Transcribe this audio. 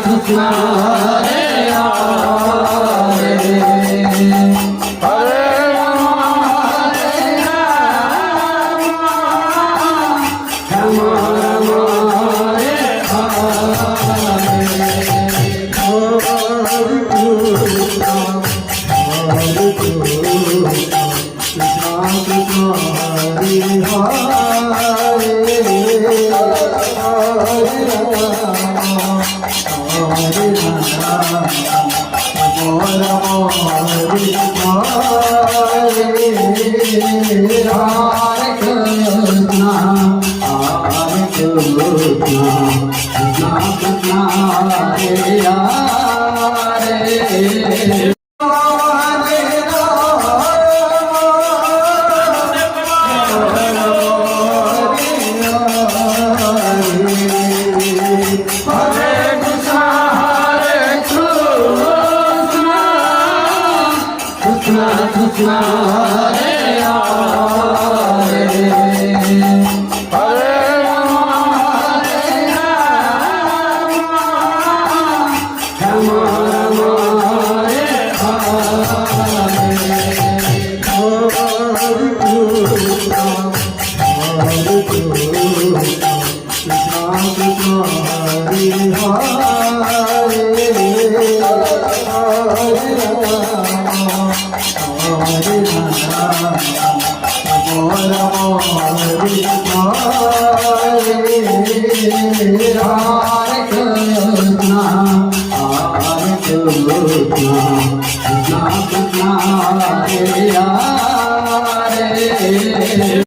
Krishna Hare Hare Hare Rama Hare Rama Rama Rama Hare Hare Hare Krishna Hare Krishna Krishna Krishna Krishna Hare Hare Hare Rama Hare Rama Rama Rama Hare Hare Hare Krishna Hare Krishna Krishna Krishna Hare Hare